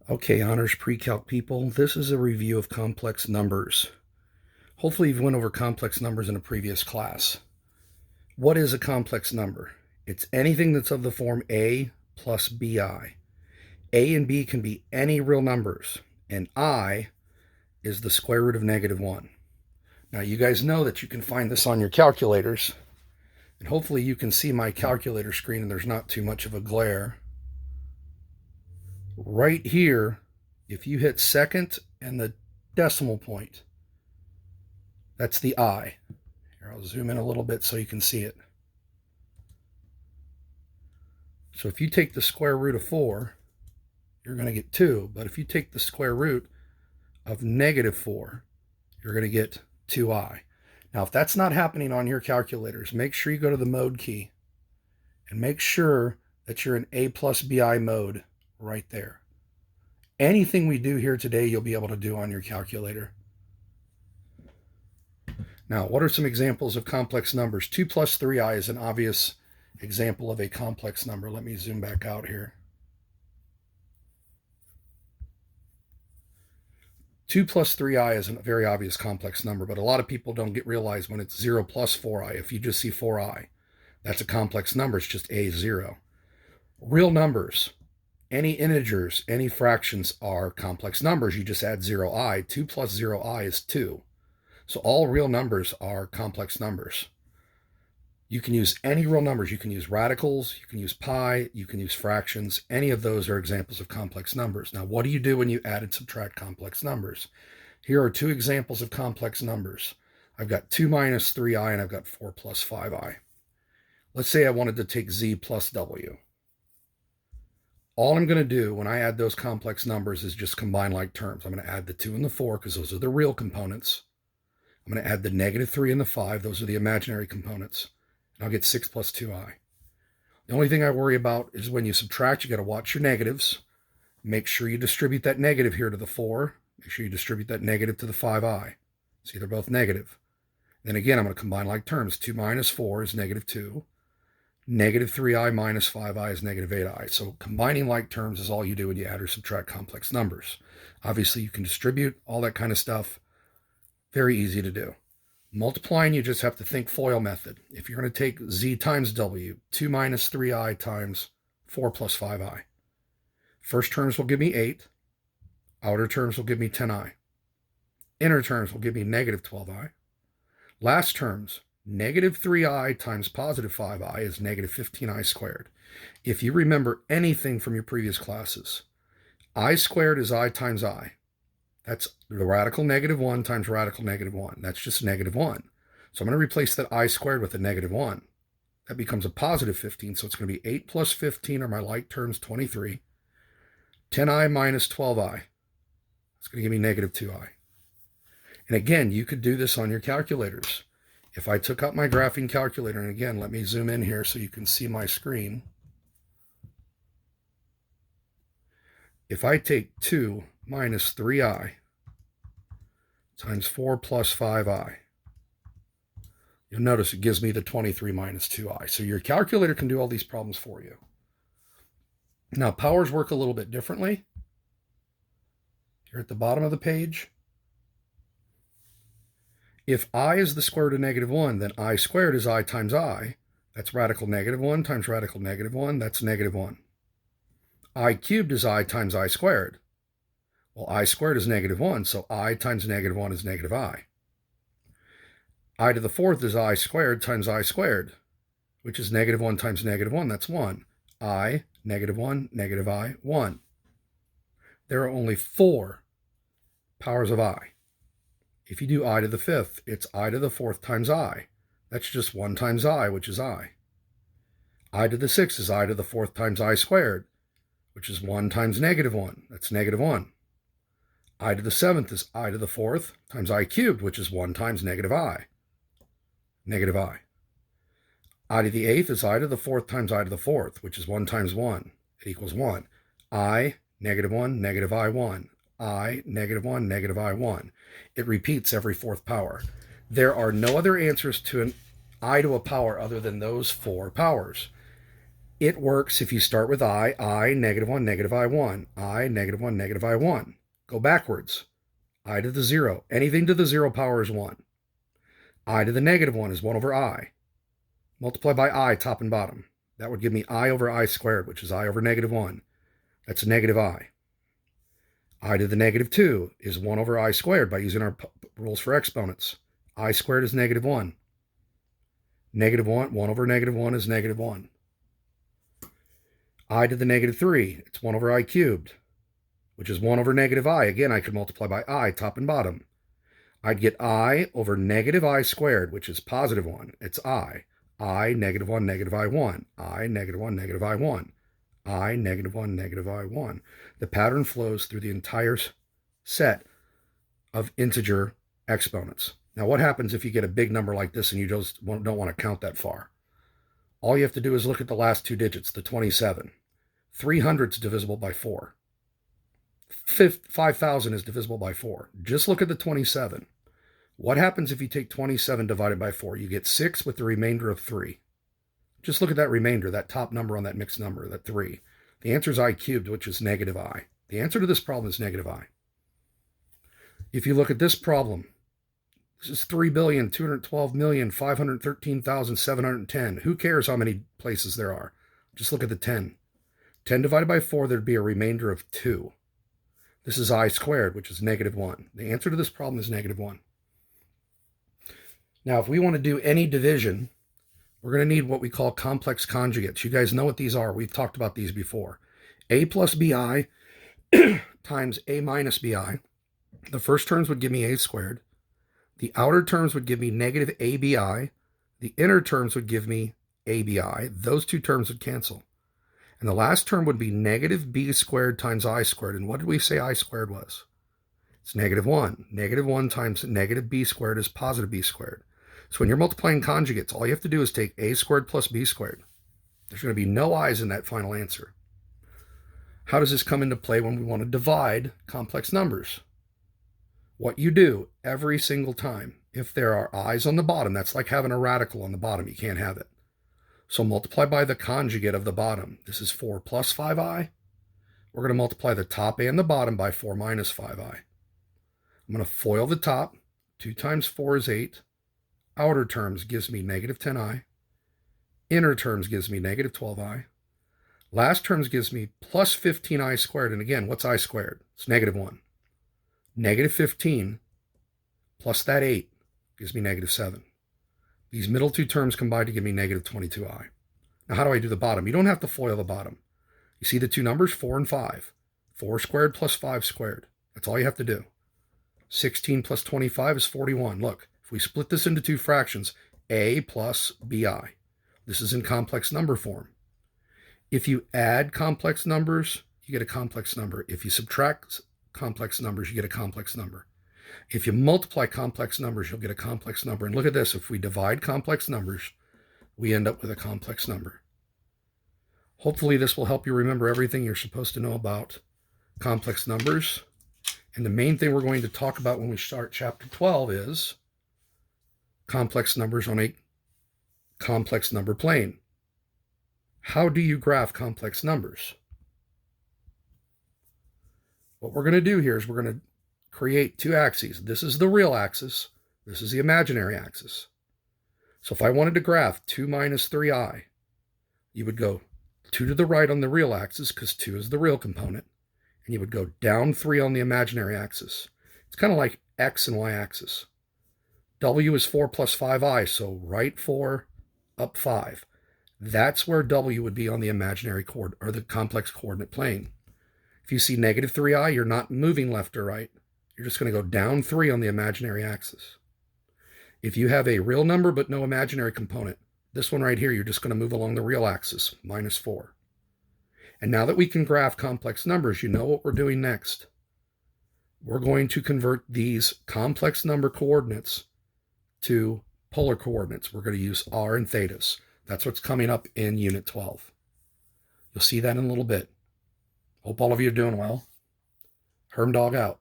Okay, honors pre-calc people, this is a review of complex numbers. Hopefully you've went over complex numbers in a previous class. What is a complex number? It's anything that's of the form a plus bi. A and b can be any real numbers, and I is the square root of -1. Now you guys know that you can find this on your calculators, and hopefully you can see my calculator screen and there's not too much of a glare. Right here, if you hit second and the decimal point, that's the I. Here, I'll zoom in a little bit so you can see it. So if you take the square root of 4, you're going to get 2. But if you take the square root of -4, you're going to get 2i. Now, if that's not happening on your calculators, make sure you go to the mode key and make sure that you're in A plus BI mode right there. Anything we do here today, you'll be able to do on your calculator. Now, what are some examples of complex numbers? 2 plus 3i is an obvious example of a complex number. Let me zoom back out here. 2 plus 3i is a very obvious complex number, but a lot of people don't realize when it's 0 plus 4i. If you just see 4i, that's a complex number. It's just a 0. Real numbers, any integers, any fractions are complex numbers. You just add 0i. 2 plus 0i is 2. So all real numbers are complex numbers. You can use any real numbers. You can use radicals, you can use pi, you can use fractions. Any of those are examples of complex numbers. Now, what do you do when you add and subtract complex numbers? Here are two examples of complex numbers. I've got 2 minus 3i and I've got 4 plus 5i. Let's say I wanted to take z plus w. All I'm going to do when I add those complex numbers is just combine like terms. I'm going to add the 2 and the 4 because those are the real components. I'm going to add the -3 and the 5. Those are the imaginary components. And I'll get 6 plus 2i. The only thing I worry about is when you subtract, you got to watch your negatives. Make sure you distribute that negative here to the 4. Make sure you distribute that negative to the 5i. See, they're both negative. Then again, I'm going to combine like terms. 2 minus 4 is -2. -3i minus 5i is -8i. So combining like terms is all you do when you add or subtract complex numbers. Obviously, you can distribute, all that kind of stuff. Very easy to do. Multiplying, you just have to think FOIL method. If you're going to take z times w, 2 minus 3i times 4 plus 5i. First terms will give me 8. Outer terms will give me 10i. Inner terms will give me -12i. Last terms, -3i times +5i is -15i squared. If you remember anything from your previous classes, I squared is I times I. That's the radical -1 times radical -1. That's just -1. So I'm going to replace that I squared with a -1. That becomes a +15. So it's going to be 8 plus 15 are my like terms, 23. 10i minus 12i. It's going to give me -2i. And again, you could do this on your calculators. If I took out my graphing calculator, and again, let me zoom in here so you can see my screen. If I take 2 minus 3i times 4 plus 5i, you'll notice it gives me the 23 minus 2i. So your calculator can do all these problems for you. Now, powers work a little bit differently. Here at the bottom of the page, if I is the square root of -1, then I squared is I times I. That's radical -1 times radical -1. That's -1. I cubed is I times I squared. Well, I squared is -1, so I times -1 is -I. I to the 4th is I squared times I squared, which is -1 times -1. That's 1. I, -1, -I, 1. There are only 4 powers of I. If you do I to the 5th, it's I to the 4th times I. That's just 1 times I, which is I. I to the 6th is I to the 4th times I squared, which is 1 times -1. That's -1. I to the 7th is I to the 4th times I cubed, which is 1 times -I. -I. I to the 8th is I to the 4th times I to the 4th, which is 1 times 1. It equals 1. I, -1, -I, 1. I, -1, -I, 1. It repeats every 4th power. There are no other answers to an I to a power other than those 4 powers. It works if you start with I, negative 1, negative I1, I, negative 1, negative I1. Go backwards. I to the 0. Anything to the 0 power is 1. I to the negative 1 is 1 over I. Multiply by I, top and bottom. That would give me I over I squared, which is I over negative 1. That's negative I. I to the negative 2 is 1 over I squared by using our rules for exponents. I squared is negative 1. Negative 1, 1 over negative 1 is negative 1. I to the negative 3, it's 1 over I cubed, which is 1 over negative I. Again, I could multiply by I, top and bottom. I'd get I over negative I squared, which is positive 1. It's I, negative 1, negative I1. I, negative 1, negative I1. I, negative 1, negative I1. The pattern flows through the entire set of integer exponents. Now, what happens if you get a big number like this and you just don't want to count that far? All you have to do is look at the last two digits, the 27. 300 is divisible by 4. 5,000 is divisible by 4. Just look at the 27. What happens if you take 27 divided by 4? You get 6 with the remainder of 3. Just look at that remainder, that top number on that mixed number, that 3. The answer is I cubed, which is negative I. The answer to this problem is negative I. If you look at this problem, this is 3,212,513,710. Who cares how many places there are? Just look at the 10. 10 divided by 4, there'd be a remainder of 2. This is I squared, which is negative 1. The answer to this problem is negative 1. Now, if we want to do any division, we're going to need what we call complex conjugates. You guys know what these are. We've talked about these before. A plus bi times a minus bi. The first terms would give me a squared. The outer terms would give me negative abi. The inner terms would give me abi. Those two terms would cancel. And the last term would be negative b squared times I squared. And what did we say I squared was? It's negative 1. Negative 1 times negative b squared is positive b squared. So when you're multiplying conjugates, all you have to do is take a squared plus b squared. There's going to be no i's in that final answer. How does this come into play when we want to divide complex numbers? What you do every single time, if there are i's on the bottom, that's like having a radical on the bottom. You can't have it. So multiply by the conjugate of the bottom. This is 4 plus 5i. We're going to multiply the top and the bottom by 4 minus 5i. I'm going to FOIL the top. 2 times 4 is 8. Outer terms gives me negative 10i. Inner terms gives me negative 12i. Last terms gives me plus 15i squared. And again, what's I squared? It's negative 1. Negative 15 plus that 8 gives me negative 7. These middle two terms combine to give me negative 22i. Now, how do I do the bottom? You don't have to FOIL the bottom. You see the two numbers, 4 and 5. 4 squared plus 5 squared. That's all you have to do. 16 plus 25 is 41. Look, if we split this into two fractions, a plus bi. This is in complex number form. If you add complex numbers, you get a complex number. If you subtract complex numbers, you get a complex number. If you multiply complex numbers, you'll get a complex number. And look at this. If we divide complex numbers, we end up with a complex number. Hopefully this will help you remember everything you're supposed to know about complex numbers. And the main thing we're going to talk about when we start chapter 12 is complex numbers on a complex number plane. How do you graph complex numbers? What we're going to do here is we're going to create two axes. This is the real axis. This is the imaginary axis. So if I wanted to graph 2 minus 3i, you would go 2 to the right on the real axis because 2 is the real component. And you would go down 3 on the imaginary axis. It's kind of like x and y axis. W is 4 plus 5i, so right 4, up 5. That's where W would be on the imaginary coordinate or the complex coordinate plane. If you see negative 3i, you're not moving left or right. You're just going to go down 3 on the imaginary axis. If you have a real number but no imaginary component, this one right here, you're just going to move along the real axis, minus 4. And now that we can graph complex numbers, you know what we're doing next. We're going to convert these complex number coordinates to polar coordinates. We're going to use r and thetas. That's what's coming up in Unit 12. You'll see that in a little bit. Hope all of you are doing well. Hermdog out.